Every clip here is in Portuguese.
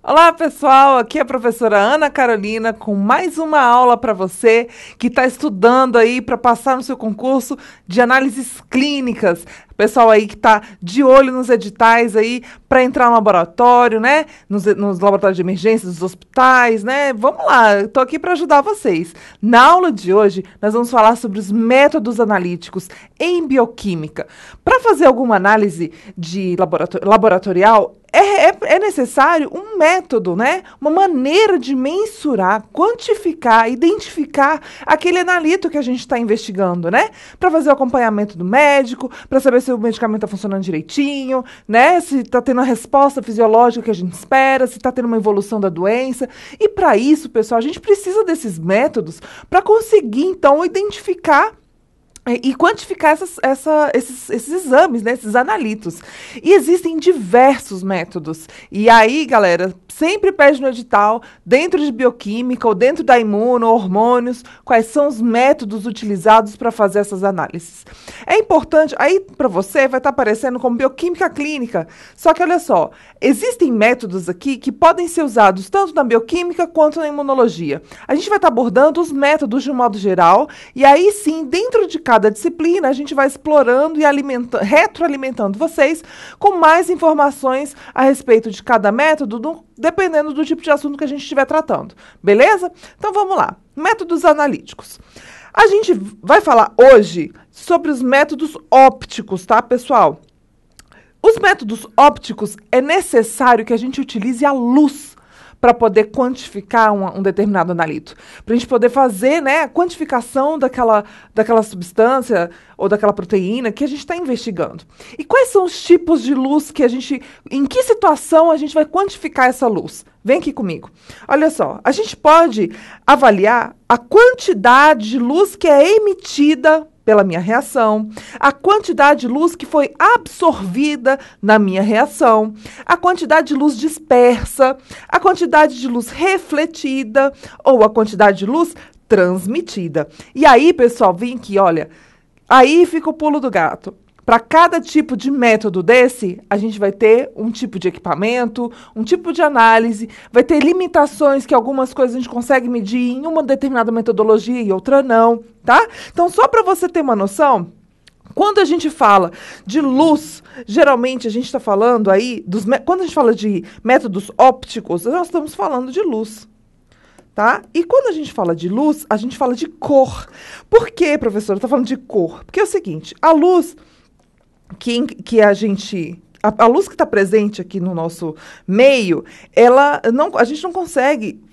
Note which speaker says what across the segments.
Speaker 1: Olá, pessoal! Aqui é a professora Ana Carolina com mais uma aula para você que está estudando aí para passar no seu concurso de análises clínicas. Pessoal aí que está de olho nos editais aí para entrar no laboratório, né? Nos laboratórios de emergência dos hospitais, né? Vamos lá, estou aqui para ajudar vocês. Na aula de hoje, nós vamos falar sobre os métodos analíticos em bioquímica. Para fazer alguma análise de laboratorial, é necessário um método, né? Uma maneira de mensurar, quantificar, identificar aquele analito que a gente está investigando, né? Para fazer o acompanhamento do médico, para saber se o medicamento está funcionando direitinho, né? Se está tendo a resposta fisiológica que a gente espera, se está tendo uma evolução da doença. E para isso, pessoal, a gente precisa desses métodos para conseguir, então, identificar e quantificar esses exames, né, esses analitos. E existem diversos métodos. E aí, galera, sempre pede no edital, dentro de bioquímica ou dentro da imuno, hormônios, quais são os métodos utilizados para fazer essas análises. É importante, aí para você vai estar aparecendo como bioquímica clínica. Só que olha só, existem métodos aqui que podem ser usados tanto na bioquímica quanto na imunologia. A gente vai estar abordando os métodos de um modo geral, e aí sim, dentro de cada disciplina, a gente vai explorando e retroalimentando vocês com mais informações a respeito de cada método, dependendo do tipo de assunto que a gente estiver tratando. Beleza? Então vamos lá. Métodos analíticos. A gente vai falar hoje sobre os métodos ópticos, tá, pessoal? Os métodos ópticos é necessário que a gente utilize a luz para poder quantificar um determinado analito. Para a gente poder fazer, né, a quantificação daquela substância ou daquela proteína que a gente está investigando. E quais são os tipos de luz que em que situação a gente vai quantificar essa luz? Vem aqui comigo. Olha só, a gente pode avaliar a quantidade de luz que é emitida pela minha reação, a quantidade de luz que foi absorvida na minha reação, a quantidade de luz dispersa, a quantidade de luz refletida ou a quantidade de luz transmitida. E aí, pessoal, vem aqui, olha, aí fica o pulo do gato. Para cada tipo de método desse, a gente vai ter um tipo de equipamento, um tipo de análise, vai ter limitações que algumas coisas a gente consegue medir em uma determinada metodologia e outra não, tá? Então, só para você ter uma noção, quando a gente fala de luz, geralmente a gente está falando aí, quando a gente fala de métodos ópticos, nós estamos falando de luz. Tá? E quando a gente fala de luz, a gente fala de cor. Por que, professora, está falando de cor? Porque é o seguinte, a luz a luz que está presente aqui no nosso meio, a gente não consegue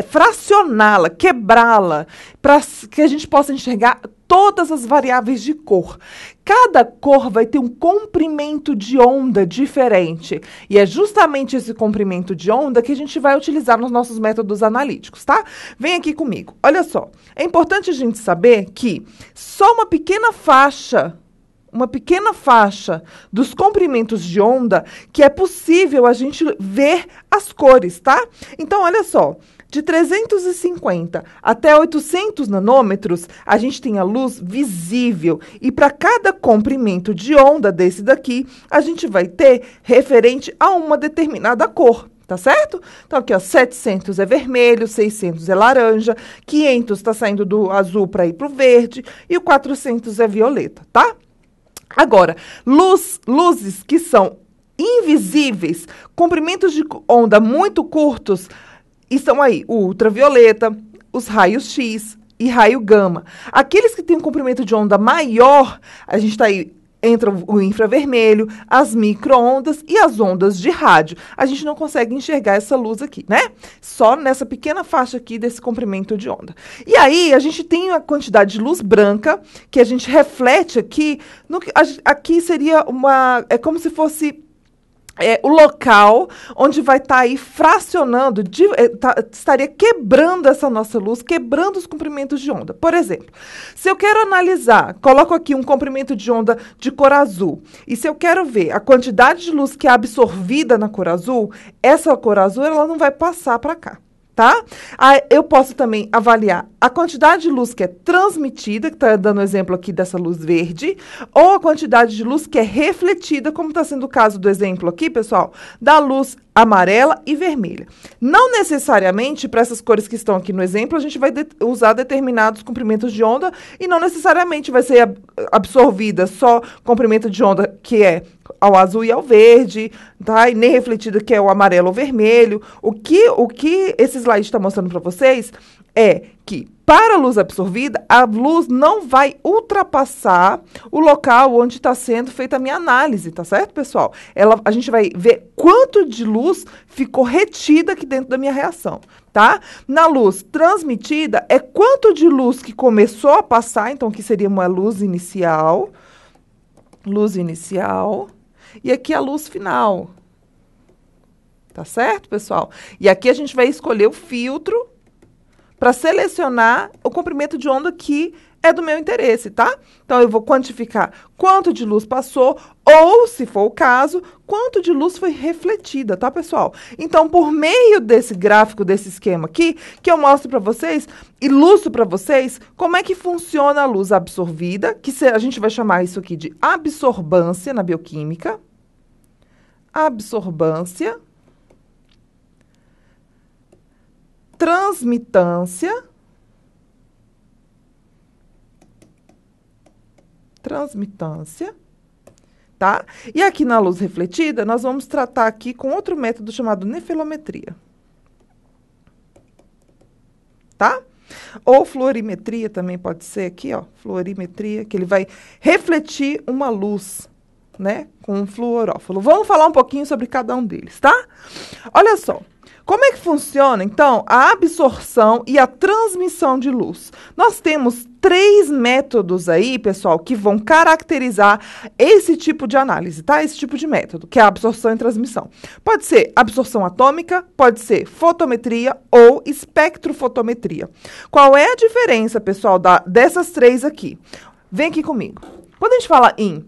Speaker 1: fracioná-la, quebrá-la, para que a gente possa enxergar todas as variáveis de cor. Cada cor vai ter um comprimento de onda diferente. E é justamente esse comprimento de onda que a gente vai utilizar nos nossos métodos analíticos, tá? Vem aqui comigo. Olha só, é importante a gente saber que só uma pequena faixa dos comprimentos de onda que é possível a gente ver as cores, tá? Então, olha só, de 350 até 800 nanômetros, a gente tem a luz visível. E para cada comprimento de onda desse daqui, a gente vai ter referente a uma determinada cor. Tá certo? Então, aqui, ó, 700 é vermelho, 600 é laranja, 500 está saindo do azul para ir para o verde e o 400 é violeta, tá? Agora, luzes que são invisíveis, comprimentos de onda muito curtos, estão aí o ultravioleta, os raios X e raio gama. Aqueles que têm um comprimento de onda maior, a gente está aí, entra o infravermelho, as micro-ondas e as ondas de rádio. A gente não consegue enxergar essa luz aqui, né? Só nessa pequena faixa aqui desse comprimento de onda. E aí, a gente tem a quantidade de luz branca, que a gente reflete aqui. Aqui seria é como se fosse o local onde vai estar aí fracionando, estaria quebrando essa nossa luz, quebrando os comprimentos de onda. Por exemplo, se eu quero analisar, coloco aqui um comprimento de onda de cor azul, e se eu quero ver a quantidade de luz que é absorvida na cor azul, essa cor azul ela não vai passar para cá. tá? Eu posso também avaliar a quantidade de luz que é transmitida, que está dando o exemplo aqui dessa luz verde, ou a quantidade de luz que é refletida, como está sendo o caso do exemplo aqui, pessoal, da luz amarela e vermelha. Não necessariamente, para essas cores que estão aqui no exemplo, a gente vai usar determinados comprimentos de onda e não necessariamente vai ser absorvida só comprimento de onda que é ao azul e ao verde, tá? E nem refletida que é o amarelo ou vermelho. O que esse slide está mostrando para vocês é que, para a luz absorvida, a luz não vai ultrapassar o local onde está sendo feita a minha análise, tá certo, pessoal? A gente vai ver quanto de luz ficou retida aqui dentro da minha reação, tá? Na luz transmitida, é quanto de luz que começou a passar, então, que seria uma luz inicial, e aqui a luz final. Tá certo, pessoal? E aqui a gente vai escolher o filtro para selecionar o comprimento de onda que é do meu interesse, tá? Então, eu vou quantificar quanto de luz passou ou, se for o caso, quanto de luz foi refletida, tá, pessoal? Então, por meio desse gráfico, desse esquema aqui, que eu mostro para vocês, ilustro para vocês como é que funciona a luz absorvida, que a gente vai chamar isso aqui de absorbância na bioquímica. Absorbância. Transmitância, tá? E aqui na luz refletida, nós vamos tratar aqui com outro método chamado nefelometria, tá? Ou fluorimetria também pode ser aqui, ó, fluorimetria, que ele vai refletir uma luz, né, com um fluorófilo. Vamos falar um pouquinho sobre cada um deles, tá? Olha só. Como é que funciona, então, a absorção e a transmissão de luz? Nós temos 3 métodos aí, pessoal, que vão caracterizar esse tipo de análise, tá? Esse tipo de método, que é a absorção e transmissão. Pode ser absorção atômica, pode ser fotometria ou espectrofotometria. Qual é a diferença, pessoal, dessas 3 aqui? Vem aqui comigo. Quando a gente fala em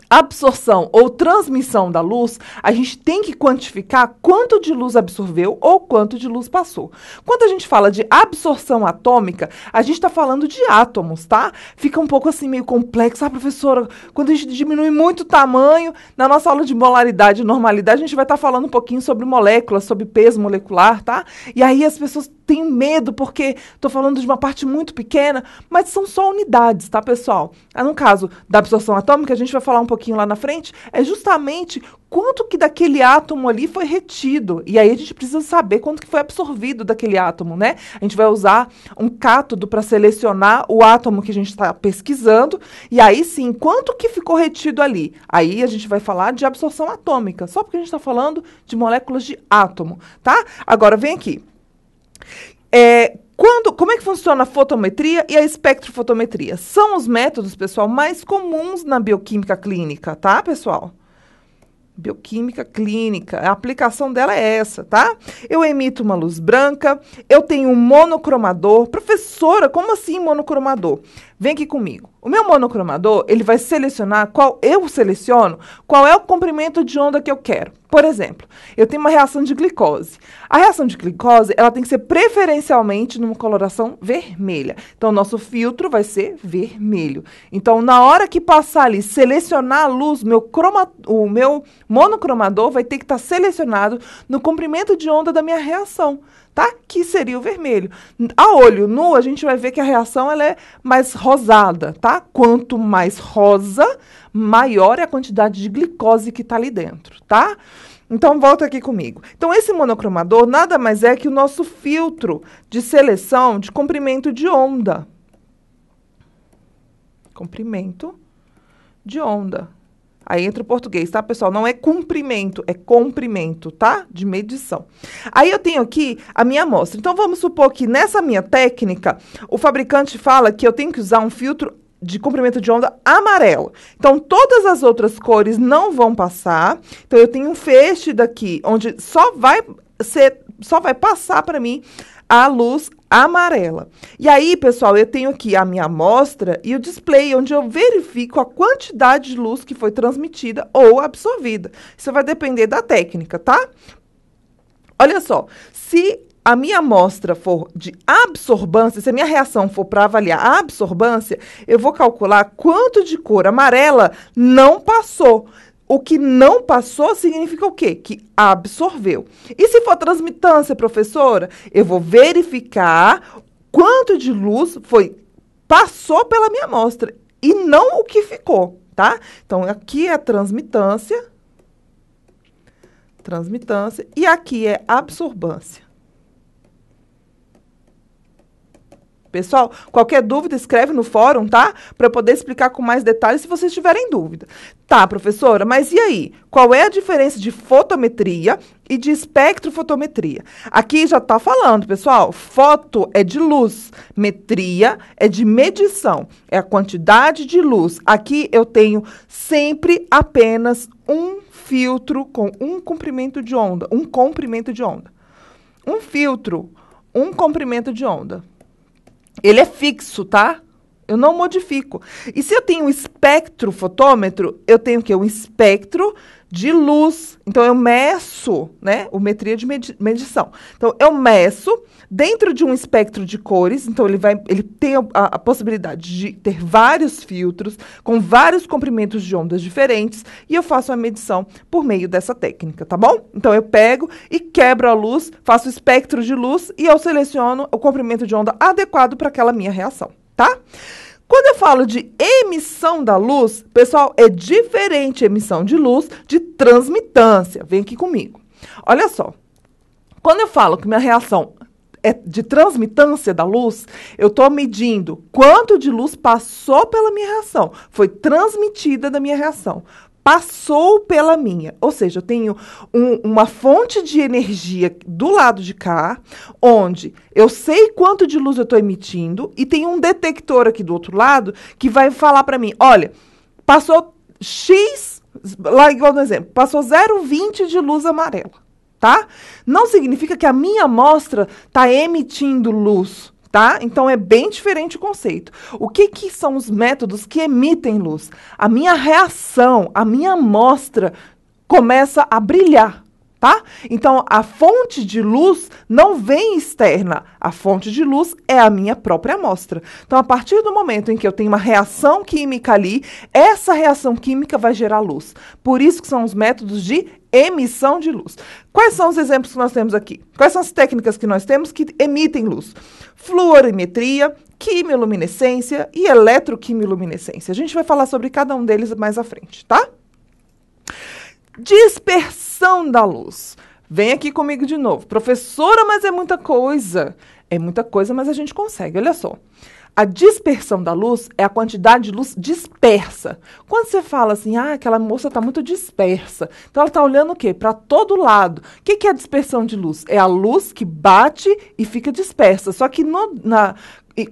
Speaker 1: absorção ou transmissão da luz, a gente tem que quantificar quanto de luz absorveu ou quanto de luz passou. Quando a gente fala de absorção atômica, a gente está falando de átomos, tá? Fica um pouco assim meio complexo. Ah, professora, quando a gente diminui muito o tamanho, na nossa aula de molaridade e normalidade, a gente vai estar falando um pouquinho sobre moléculas, sobre peso molecular, tá? E aí as pessoas têm medo porque estou falando de uma parte muito pequena, mas são só unidades, tá, pessoal? No caso da absorção atômica, a gente vai falar um pouquinho lá na frente, é justamente quanto que daquele átomo ali foi retido. E aí a gente precisa saber quanto que foi absorvido daquele átomo, né? A gente vai usar um cátodo para selecionar o átomo que a gente está pesquisando, e aí sim, quanto que ficou retido ali? Aí a gente vai falar de absorção atômica, só porque a gente está falando de moléculas de átomo, tá? Agora, vem aqui. Como é que funciona a fotometria e a espectrofotometria? São os métodos, pessoal, mais comuns na bioquímica clínica, tá, pessoal? Bioquímica clínica, a aplicação dela é essa, tá? Eu emito uma luz branca, eu tenho um monocromador. Professora, como assim monocromador? Vem aqui comigo. O meu monocromador, ele vai selecionar eu seleciono qual é o comprimento de onda que eu quero. Por exemplo, eu tenho uma reação de glicose. A reação de glicose, ela tem que ser preferencialmente numa coloração vermelha. Então, o nosso filtro vai ser vermelho. Então, na hora que passar ali, selecionar a luz, o meu monocromador vai ter que estar selecionado no comprimento de onda da minha reação, tá? Que seria o vermelho. A olho nu, a gente vai ver que a reação ela é mais rosada, tá? Quanto mais rosa, maior é a quantidade de glicose que está ali dentro, tá? Então, volta aqui comigo. Então, esse monocromador nada mais é que o nosso filtro de seleção de comprimento de onda. Comprimento de onda. Aí entra o português, tá, pessoal? Não é comprimento, é comprimento, tá? De medição. Aí eu tenho aqui a minha amostra. Então, vamos supor que nessa minha técnica, o fabricante fala que eu tenho que usar um filtro de comprimento de onda amarelo. Então, todas as outras cores não vão passar. Então, eu tenho um feixe daqui, onde só vai passar para mim a luz amarela. E aí, pessoal, eu tenho aqui a minha amostra e o display, onde eu verifico a quantidade de luz que foi transmitida ou absorvida. Isso vai depender da técnica, tá? Olha só, se a minha amostra for de absorbância, se a minha reação for para avaliar a absorbância, eu vou calcular quanto de cor amarela não passou. O que não passou significa o quê? Que absorveu. E se for transmitância, professora, eu vou verificar quanto de luz passou pela minha amostra e não o que ficou, tá? Então, aqui é transmitância, e aqui é absorbância. Pessoal, qualquer dúvida, escreve no fórum, tá? Para eu poder explicar com mais detalhes se vocês tiverem dúvida. Tá, professora, mas e aí? Qual é a diferença de fotometria e de espectrofotometria? Aqui já está falando, pessoal. Foto é de luz, metria é de medição, é a quantidade de luz. Aqui eu tenho sempre apenas um filtro com um comprimento de onda. Um filtro, um comprimento de onda. Ele é fixo, tá? Eu não modifico. E se eu tenho um espectrofotômetro, eu tenho o quê? Um espectro de luz. Então, eu meço, né? O metria de medição. Então, eu meço dentro de um espectro de cores. Então, ele tem a possibilidade de ter vários filtros com vários comprimentos de ondas diferentes. E eu faço a medição por meio dessa técnica, tá bom? Então, eu pego e quebro a luz, faço o espectro de luz e eu seleciono o comprimento de onda adequado para aquela minha reação, tá? Quando eu falo de emissão da luz, pessoal, é diferente a emissão de luz de transmitância. Vem aqui comigo. Olha só. Quando eu falo que minha reação é de transmitância da luz, eu estou medindo quanto de luz passou pela minha reação, foi transmitida da minha reação. Passou pela minha, ou seja, eu tenho uma fonte de energia do lado de cá, onde eu sei quanto de luz eu estou emitindo, e tem um detector aqui do outro lado que vai falar para mim, olha, passou X, lá igual no exemplo, passou 0,20 de luz amarela, tá? Não significa que a minha amostra está emitindo luz, tá? Então, é bem diferente o conceito. O que são os métodos que emitem luz? A minha reação, a minha amostra começa a brilhar, tá? Então, a fonte de luz não vem externa. A fonte de luz é a minha própria amostra. Então, a partir do momento em que eu tenho uma reação química ali, essa reação química vai gerar luz. Por isso que são os métodos de emissão de luz. Quais são os exemplos que nós temos aqui? Quais são as técnicas que nós temos que emitem luz? Fluorimetria, quimiluminescência e eletroquimiluminescência. A gente vai falar sobre cada um deles mais à frente, tá? Dispersão da luz. Vem aqui comigo de novo. Professora, mas é muita coisa. É muita coisa, mas a gente consegue. Olha só. A dispersão da luz é a quantidade de luz dispersa. Quando você fala assim, aquela moça está muito dispersa, então ela está olhando o quê? Para todo lado. O que é a dispersão de luz? É a luz que bate e fica dispersa. Só que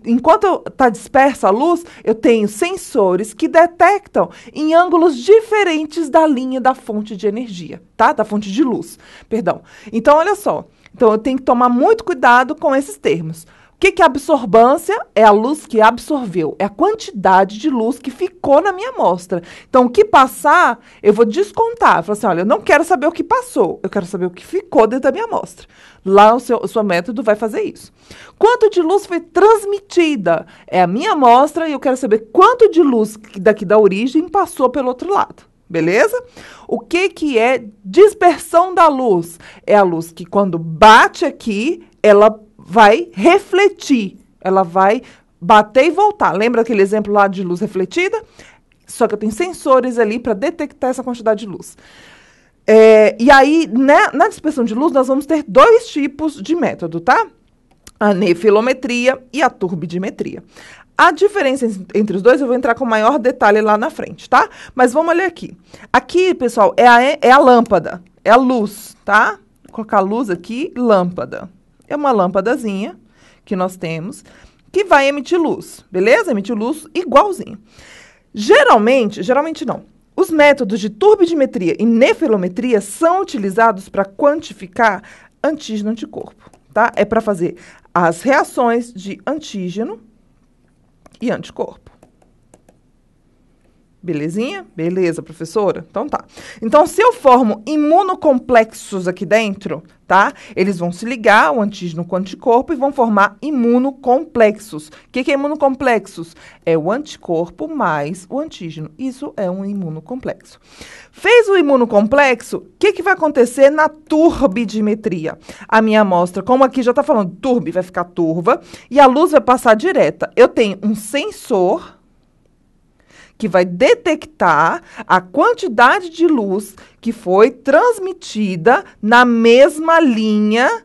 Speaker 1: enquanto está dispersa a luz, eu tenho sensores que detectam em ângulos diferentes da linha da fonte de energia, tá? Da fonte de luz, perdão. Então, olha só. Então, eu tenho que tomar muito cuidado com esses termos. O que é absorbância? É a luz que absorveu. É a quantidade de luz que ficou na minha amostra. Então, o que passar, eu vou descontar. Eu falo assim, olha, eu não quero saber o que passou. Eu quero saber o que ficou dentro da minha amostra. Lá, o seu método vai fazer isso. Quanto de luz foi transmitida? É a minha amostra e eu quero saber quanto de luz daqui da origem passou pelo outro lado. Beleza? O que é dispersão da luz? É a luz que, quando bate aqui, ela vai refletir, ela vai bater e voltar. Lembra aquele exemplo lá de luz refletida? Só que eu tenho sensores ali para detectar essa quantidade de luz. E aí, na dispersão de luz, nós vamos ter dois tipos de método, tá? A nefilometria e a turbidimetria. A diferença entre os dois, eu vou entrar com maior detalhe lá na frente, tá? Mas vamos olhar aqui. Aqui, pessoal, é a lâmpada, é a luz, tá? Vou colocar a luz aqui, lâmpada. É uma lâmpadazinha que nós temos que vai emitir luz, beleza? Emitir luz igualzinho. Geralmente não. Os métodos de turbidimetria e nefilometria são utilizados para quantificar antígeno e anticorpo, tá? É para fazer as reações de antígeno e anticorpo. Belezinha? Beleza, professora? Então tá. Então, se eu formo imunocomplexos aqui dentro, tá? Eles vão se ligar, o antígeno com o anticorpo, e vão formar imunocomplexos. O que é imunocomplexos? É o anticorpo mais o antígeno. Isso é um imunocomplexo. Fez o imunocomplexo, o que vai acontecer na turbidimetria? A minha amostra, como aqui já está falando, turbi vai ficar turva, e a luz vai passar direta. Eu tenho um sensor que vai detectar a quantidade de luz que foi transmitida na mesma linha,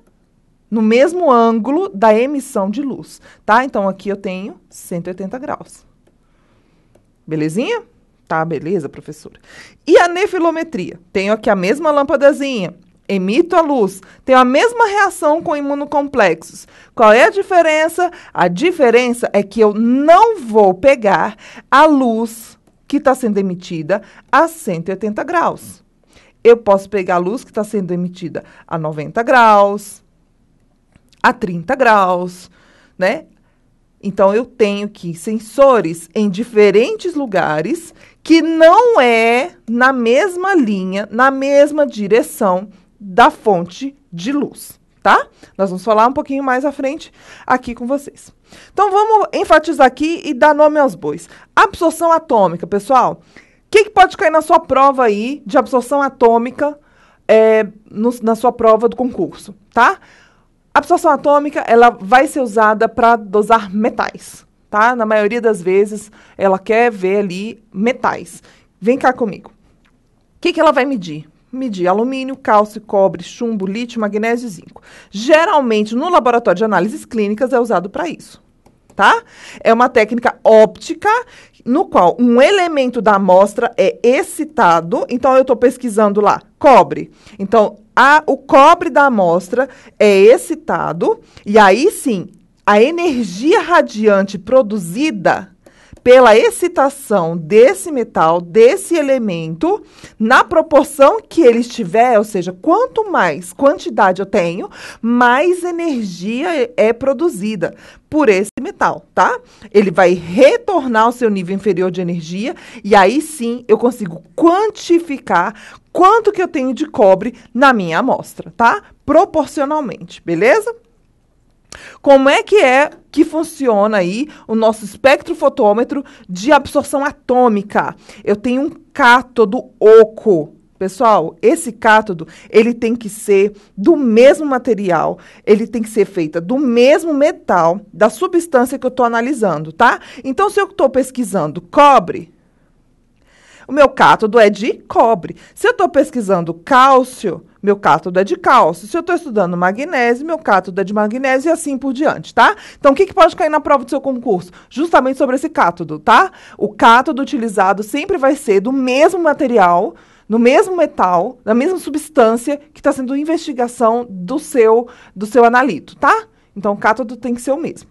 Speaker 1: no mesmo ângulo da emissão de luz, tá? Então, aqui eu tenho 180 graus. Belezinha? Tá, beleza, professora. E a nefilometria? Tenho aqui a mesma lâmpadazinha. Emito a luz, tenho a mesma reação com imunocomplexos. Qual é a diferença? A diferença é que eu não vou pegar a luz que está sendo emitida a 180 graus. Eu posso pegar a luz que está sendo emitida a 90 graus, a 30 graus, né? Então, eu tenho aqui sensores em diferentes lugares que não é na mesma linha, na mesma direção da fonte de luz, tá? Nós vamos falar um pouquinho mais à frente aqui com vocês. Então, vamos enfatizar aqui e dar nome aos bois. Absorção atômica, pessoal. O que pode cair na sua prova aí de absorção atômica na sua prova do concurso, tá? A absorção atômica, ela vai ser usada para dosar metais, tá? Na maioria das vezes, ela quer ver ali metais. Vem cá comigo. O que ela vai medir? Medir alumínio, cálcio, cobre, chumbo, lítio, magnésio e zinco. Geralmente, no laboratório de análises clínicas, é usado para isso, tá? É uma técnica óptica, no qual um elemento da amostra é excitado. Então, eu estou pesquisando lá, cobre. Então, o cobre da amostra é excitado, e aí sim, a energia radiante produzida pela excitação desse metal, desse elemento, na proporção que ele estiver, ou seja, quanto mais quantidade eu tenho, mais energia é produzida por esse metal, tá? Ele vai retornar ao seu nível inferior de energia, e aí sim eu consigo quantificar quanto que eu tenho de cobre na minha amostra, tá? Proporcionalmente, beleza? Como é que funciona aí o nosso espectrofotômetro de absorção atômica? Eu tenho um cátodo oco. Pessoal, esse cátodo, ele tem que ser do mesmo material, ele tem que ser feito do mesmo metal, da substância que eu estou analisando, tá? Então, se eu estou pesquisando cobre, o meu cátodo é de cobre. Se eu estou pesquisando cálcio, meu cátodo é de cálcio. Se eu estou estudando magnésio, meu cátodo é de magnésio e assim por diante, tá? Então, o que pode cair na prova do seu concurso? Justamente sobre esse cátodo, tá? O cátodo utilizado sempre vai ser do mesmo material, no mesmo metal, na mesma substância que está sendo investigação do seu analito, tá? Então, o cátodo tem que ser o mesmo.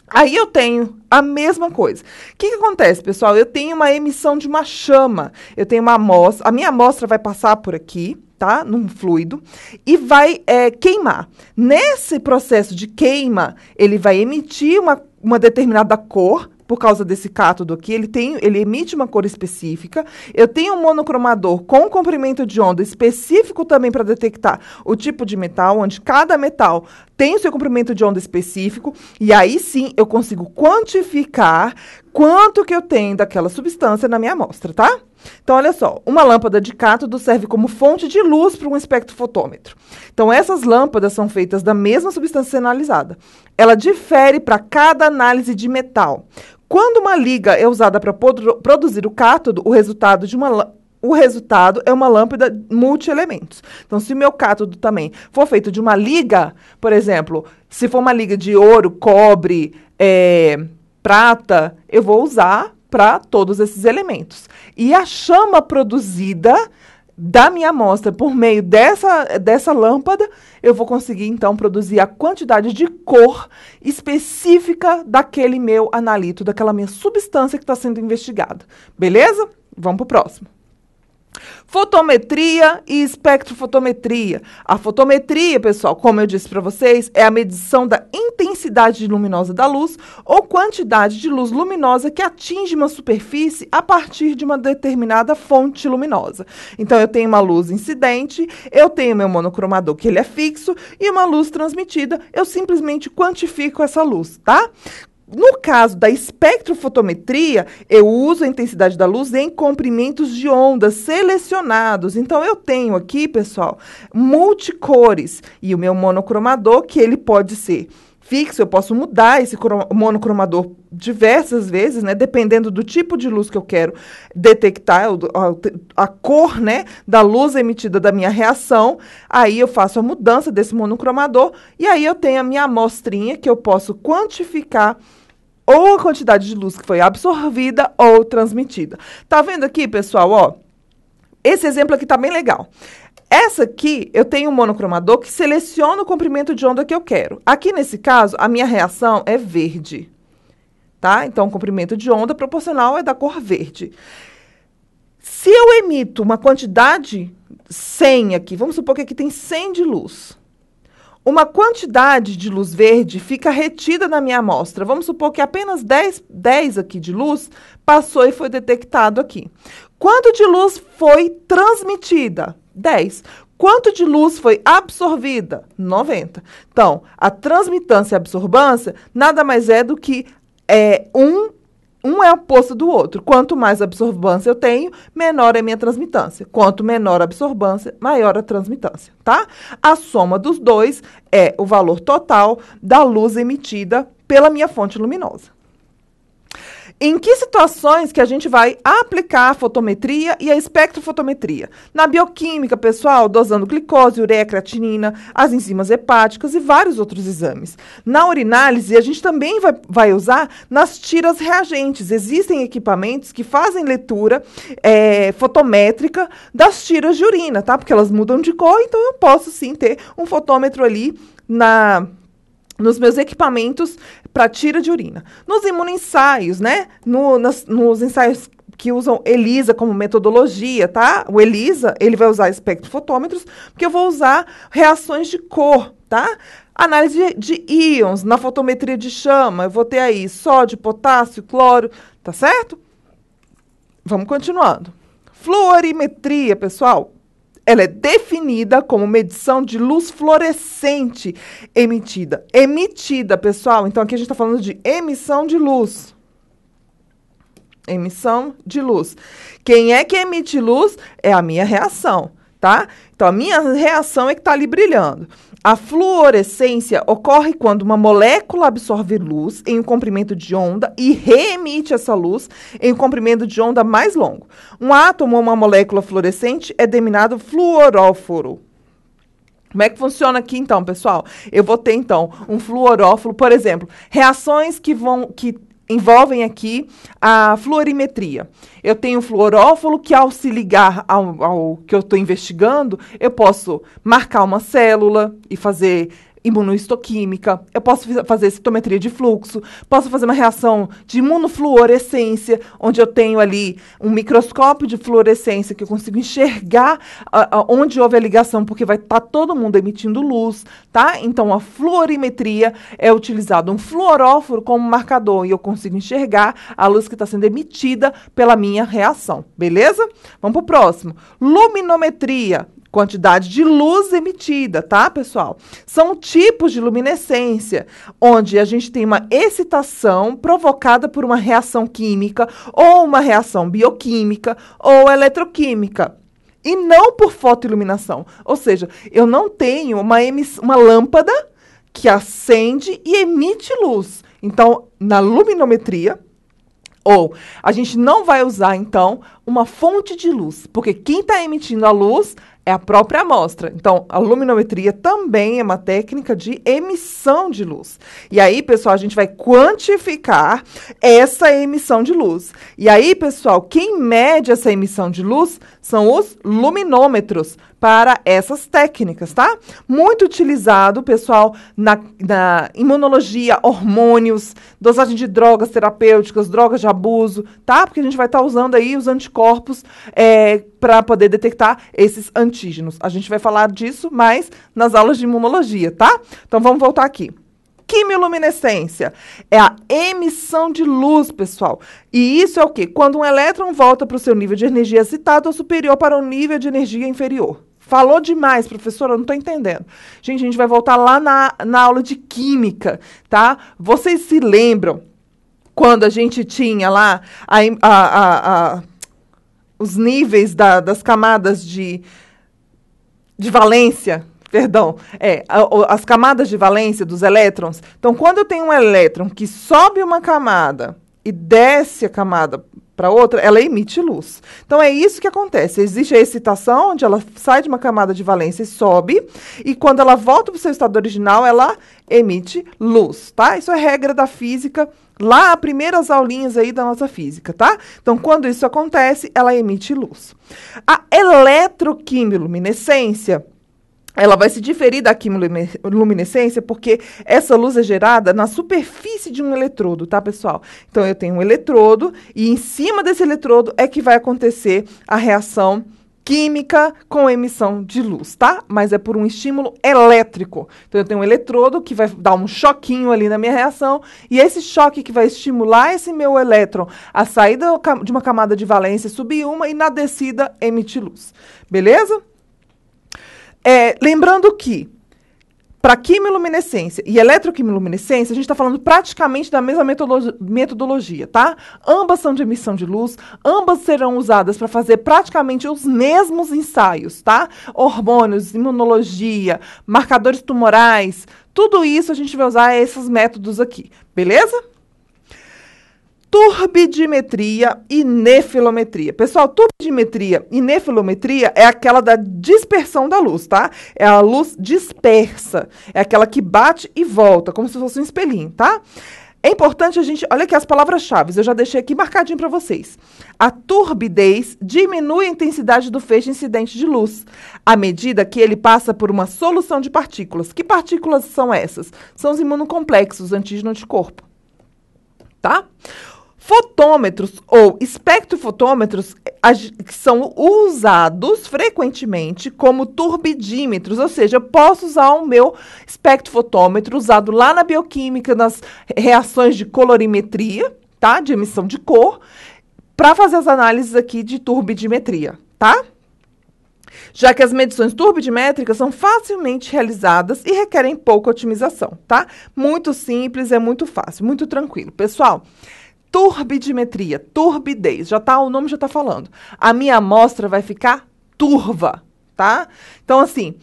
Speaker 1: Aí eu tenho a mesma coisa. O que acontece, pessoal? Eu tenho uma emissão de uma chama. Eu tenho uma amostra. A minha amostra vai passar por aqui, tá? Num fluido. E vai queimar. Nesse processo de queima, ele vai emitir uma determinada cor. Por causa desse cátodo aqui, ele emite uma cor específica. Eu tenho um monocromador com comprimento de onda específico também para detectar o tipo de metal, onde cada metal tem o seu comprimento de onda específico. E aí sim, eu consigo quantificar quanto que eu tenho daquela substância na minha amostra, tá? Então, olha só, uma lâmpada de cátodo serve como fonte de luz para um espectrofotômetro. Então, essas lâmpadas são feitas da mesma substância analisada. Ela difere para cada análise de metal. Quando uma liga é usada para produzir o cátodo, o resultado é uma lâmpada multi-elementos. Então, se o meu cátodo também for feito de uma liga, por exemplo, se for uma liga de ouro, cobre, prata, eu vou usar para todos esses elementos. E a chama produzida da minha amostra por meio dessa lâmpada, eu vou conseguir, então, produzir a quantidade de cor específica daquele meu analito, daquela minha substância que está sendo investigada. Beleza? Vamos para o próximo. Fotometria e espectrofotometria. A fotometria, pessoal, como eu disse para vocês, é a medição da intensidade luminosa da luz ou quantidade de luz luminosa que atinge uma superfície a partir de uma determinada fonte luminosa. Então, eu tenho uma luz incidente, eu tenho meu monocromador, que ele é fixo, e uma luz transmitida, eu simplesmente quantifico essa luz, tá? No caso da espectrofotometria, eu uso a intensidade da luz em comprimentos de ondas selecionados. Então, eu tenho aqui, pessoal, multicores. E o meu monocromador, que ele pode ser fixo, eu posso mudar esse monocromador diversas vezes, né? Dependendo do tipo de luz que eu quero detectar, a cor, né, da luz emitida da minha reação. Aí eu faço a mudança desse monocromador e aí eu tenho a minha amostrinha que eu posso quantificar ou a quantidade de luz que foi absorvida ou transmitida. Tá vendo aqui, pessoal, ó? Esse exemplo aqui tá bem legal. Essa aqui, eu tenho um monocromador que seleciona o comprimento de onda que eu quero. Aqui, nesse caso, a minha reação é verde, tá? Então, o comprimento de onda proporcional é da cor verde. Se eu emito uma quantidade 100 aqui, vamos supor que aqui tem 100 de luz. Uma quantidade de luz verde fica retida na minha amostra. Vamos supor que apenas 10 aqui de luz passou e foi detectado aqui. Quanto de luz foi transmitida? 10. Quanto de luz foi absorvida? 90. Então, a transmitância e a absorbância nada mais é do que um é oposto do outro. Quanto mais absorbância eu tenho, menor é a minha transmitância. Quanto menor a absorbância, maior a transmitância, tá? A soma dos dois é o valor total da luz emitida pela minha fonte luminosa. Em que situações que a gente vai aplicar a fotometria e a espectrofotometria? Na bioquímica, pessoal, dosando glicose, ureia, creatinina, as enzimas hepáticas e vários outros exames. Na urinálise, a gente também vai usar nas tiras reagentes. Existem equipamentos que fazem leitura fotométrica das tiras de urina, tá? Porque elas mudam de cor, então eu posso sim ter um fotômetro ali nos meus equipamentos para tira de urina. Nos imunoensaios, né? Nos ensaios que usam ELISA como metodologia, tá? O ELISA, ele vai usar espectrofotômetros, porque eu vou usar reações de cor, tá? Análise de íons, na fotometria de chama, eu vou ter aí sódio, potássio, cloro, tá certo? Vamos continuando. Fluorimetria, pessoal. Ela é definida como medição de luz fluorescente emitida. Emitida, pessoal. Então, aqui a gente está falando de emissão de luz. Emissão de luz. Quem é que emite luz? É a minha reação, tá? Então, a minha reação é que está ali brilhando. A fluorescência ocorre quando uma molécula absorve luz em um comprimento de onda e reemite essa luz em um comprimento de onda mais longo. Um átomo ou uma molécula fluorescente é denominado fluoróforo. Como é que funciona aqui, então, pessoal? Eu vou ter, então, um fluoróforo, por exemplo, reações que envolvem aqui a fluorimetria. Eu tenho um fluoróforo que, ao se ligar ao que eu estou investigando, eu posso marcar uma célula e fazer imunohistoquímica, eu posso fazer citometria de fluxo, posso fazer uma reação de imunofluorescência, onde eu tenho ali um microscópio de fluorescência que eu consigo enxergar onde houve a ligação, porque vai estar todo mundo emitindo luz, tá? Então, a fluorimetria é utilizado um fluoróforo como marcador e eu consigo enxergar a luz que está sendo emitida pela minha reação, beleza? Vamos para o próximo. Luminometria. Quantidade de luz emitida, tá, pessoal? São tipos de luminescência, onde a gente tem uma excitação provocada por uma reação química, ou uma reação bioquímica, ou eletroquímica, e não por fotoiluminação. Ou seja, eu não tenho uma lâmpada que acende e emite luz. Então, na luminometria, ou a gente não vai usar, então, uma fonte de luz, porque quem está emitindo a luz é a própria amostra. Então, a luminometria também é uma técnica de emissão de luz. E aí, pessoal, a gente vai quantificar essa emissão de luz. E aí, pessoal, quem mede essa emissão de luz são os luminômetros para essas técnicas, tá? Muito utilizado, pessoal, na imunologia, hormônios, dosagem de drogas terapêuticas, drogas de abuso, tá? Porque a gente vai estar usando aí os anticorpos para poder detectar esses antígenos. A gente vai falar disso mais nas aulas de imunologia, tá? Então, vamos voltar aqui. quimiluminescência é a emissão de luz, pessoal. E isso é o quê? Quando um elétron volta para o seu nível de energia excitado ou superior para o nível de energia inferior. Falou demais, professora, eu não estou entendendo. Gente, a gente vai voltar lá na aula de química, tá? Vocês se lembram quando a gente tinha lá os níveis das camadas de valência? Perdão, as camadas de valência dos elétrons. Então, quando eu tenho um elétron que sobe uma camada e desce a camada para outra, ela emite luz. Então, é isso que acontece. Existe a excitação, onde ela sai de uma camada de valência e sobe, e quando ela volta para o seu estado original, ela emite luz, tá? Isso é regra da física, lá, primeiras aulinhas aí da nossa física, tá? Então, quando isso acontece, ela emite luz. A eletroquimiluminescência, ela vai se diferir da quimiluminescência porque essa luz é gerada na superfície de um eletrodo, tá, pessoal? Então, eu tenho um eletrodo e em cima desse eletrodo é que vai acontecer a reação química com emissão de luz, tá? Mas é por um estímulo elétrico. Então, eu tenho um eletrodo que vai dar um choquinho ali na minha reação e esse choque que vai estimular esse meu elétron a sair de uma camada de valência, subir uma e na descida emitir luz. Beleza? Lembrando que, para quimiluminescência e eletroquimiluminescência, a gente está falando praticamente da mesma metodologia, tá? Ambas são de emissão de luz, ambas serão usadas para fazer praticamente os mesmos ensaios, tá? Hormônios, imunologia, marcadores tumorais, tudo isso a gente vai usar esses métodos aqui, beleza? Turbidimetria e nefilometria. Pessoal, turbidimetria e nefilometria é aquela da dispersão da luz, tá? É a luz dispersa. É aquela que bate e volta, como se fosse um espelhinho, tá? É importante a gente... Olha aqui as palavras-chave, eu já deixei aqui marcadinho para vocês. A turbidez diminui a intensidade do feixe incidente de luz, à medida que ele passa por uma solução de partículas. Que partículas são essas? São os imunocomplexos, antígeno-anticorpo, tá? Fotômetros ou espectrofotômetros são usados frequentemente como turbidímetros, ou seja, eu posso usar o meu espectrofotômetro usado lá na bioquímica, nas reações de colorimetria, tá? De emissão de cor, para fazer as análises aqui de turbidimetria, tá? Já que as medições turbidimétricas são facilmente realizadas e requerem pouca otimização, tá? Muito simples, é muito fácil, muito tranquilo. Pessoal, turbidimetria, turbidez, o nome já está falando. A minha amostra vai ficar turva, tá? Então, assim,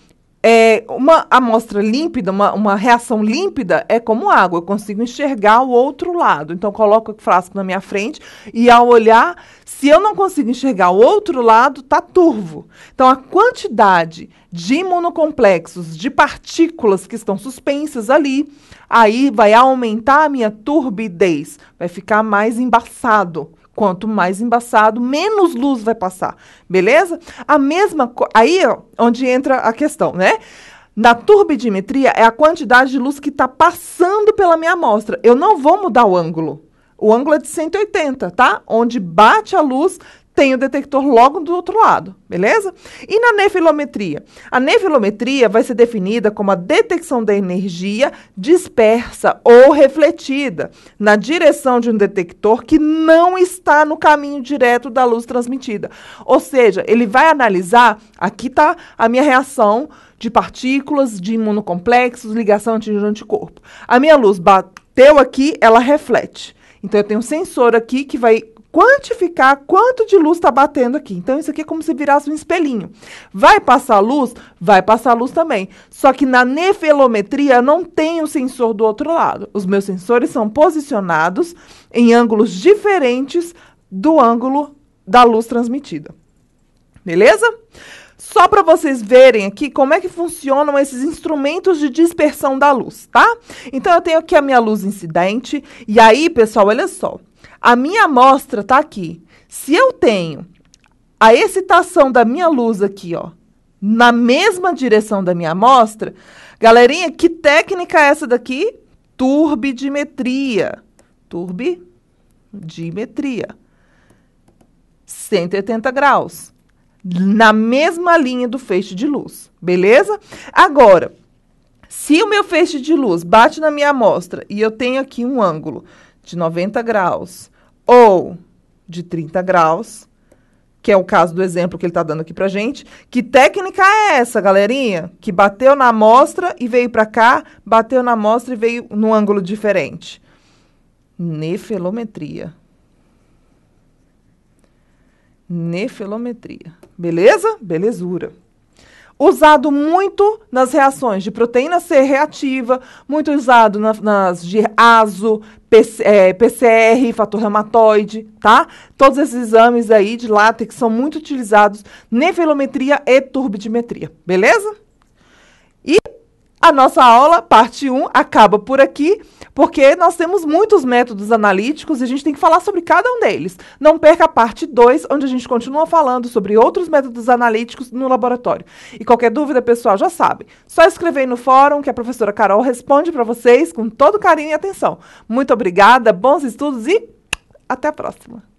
Speaker 1: uma amostra límpida, uma reação límpida é como água, eu consigo enxergar o outro lado. Então, eu coloco o frasco na minha frente e, ao olhar, se eu não consigo enxergar o outro lado, está turvo. Então, a quantidade de imunocomplexos, de partículas que estão suspensas ali, aí vai aumentar a minha turbidez, vai ficar mais embaçado. Quanto mais embaçado, menos luz vai passar, beleza? A mesma coisa, aí onde entra a questão, né? Na turbidimetria é a quantidade de luz que está passando pela minha amostra. Eu não vou mudar o ângulo. O ângulo é de 180, tá? Onde bate a luz, tem o detector logo do outro lado, beleza? E na nefilometria? A nefilometria vai ser definida como a detecção da energia dispersa ou refletida na direção de um detector que não está no caminho direto da luz transmitida. Ou seja, ele vai analisar, aqui está a minha reação de partículas, de imunocomplexos, ligação antígeno-anticorpo. A minha luz bateu aqui, ela reflete. Então, eu tenho um sensor aqui que vai quantificar quanto de luz está batendo aqui. Então, isso aqui é como se virasse um espelhinho. Vai passar luz? Vai passar luz também. Só que na nefilometria eu não tenho sensor do outro lado. Os meus sensores são posicionados em ângulos diferentes do ângulo da luz transmitida. Beleza? Só para vocês verem aqui como é que funcionam esses instrumentos de dispersão da luz, tá? Então, eu tenho aqui a minha luz incidente. E aí, pessoal, olha só. A minha amostra está aqui. Se eu tenho a excitação da minha luz aqui, ó, na mesma direção da minha amostra, galerinha, que técnica é essa daqui? Turbidimetria. Turbidimetria. 180 graus. Na mesma linha do feixe de luz, beleza? Agora, Se o meu feixe de luz bate na minha amostra e eu tenho aqui um ângulo de 90 graus ou de 30 graus, que é o caso do exemplo que ele está dando aqui pra gente, que técnica é essa, galerinha? Que bateu na amostra e veio para cá, bateu na amostra e veio num ângulo diferente. Nefelometria. Nefelometria. Beleza? Belezura. Usado muito nas reações de proteína C reativa, muito usado nas de ASO, PCR, fator reumatoide, tá? Todos esses exames aí de látex são muito utilizados, nefelometria e turbidimetria, beleza? E a nossa aula, parte 1, acaba por aqui, porque nós temos muitos métodos analíticos e a gente tem que falar sobre cada um deles. Não perca a parte 2, onde a gente continua falando sobre outros métodos analíticos no laboratório. E qualquer dúvida, pessoal, já sabe. Só escrever aí no fórum que a professora Carol responde para vocês com todo carinho e atenção. Muito obrigada, bons estudos e até a próxima.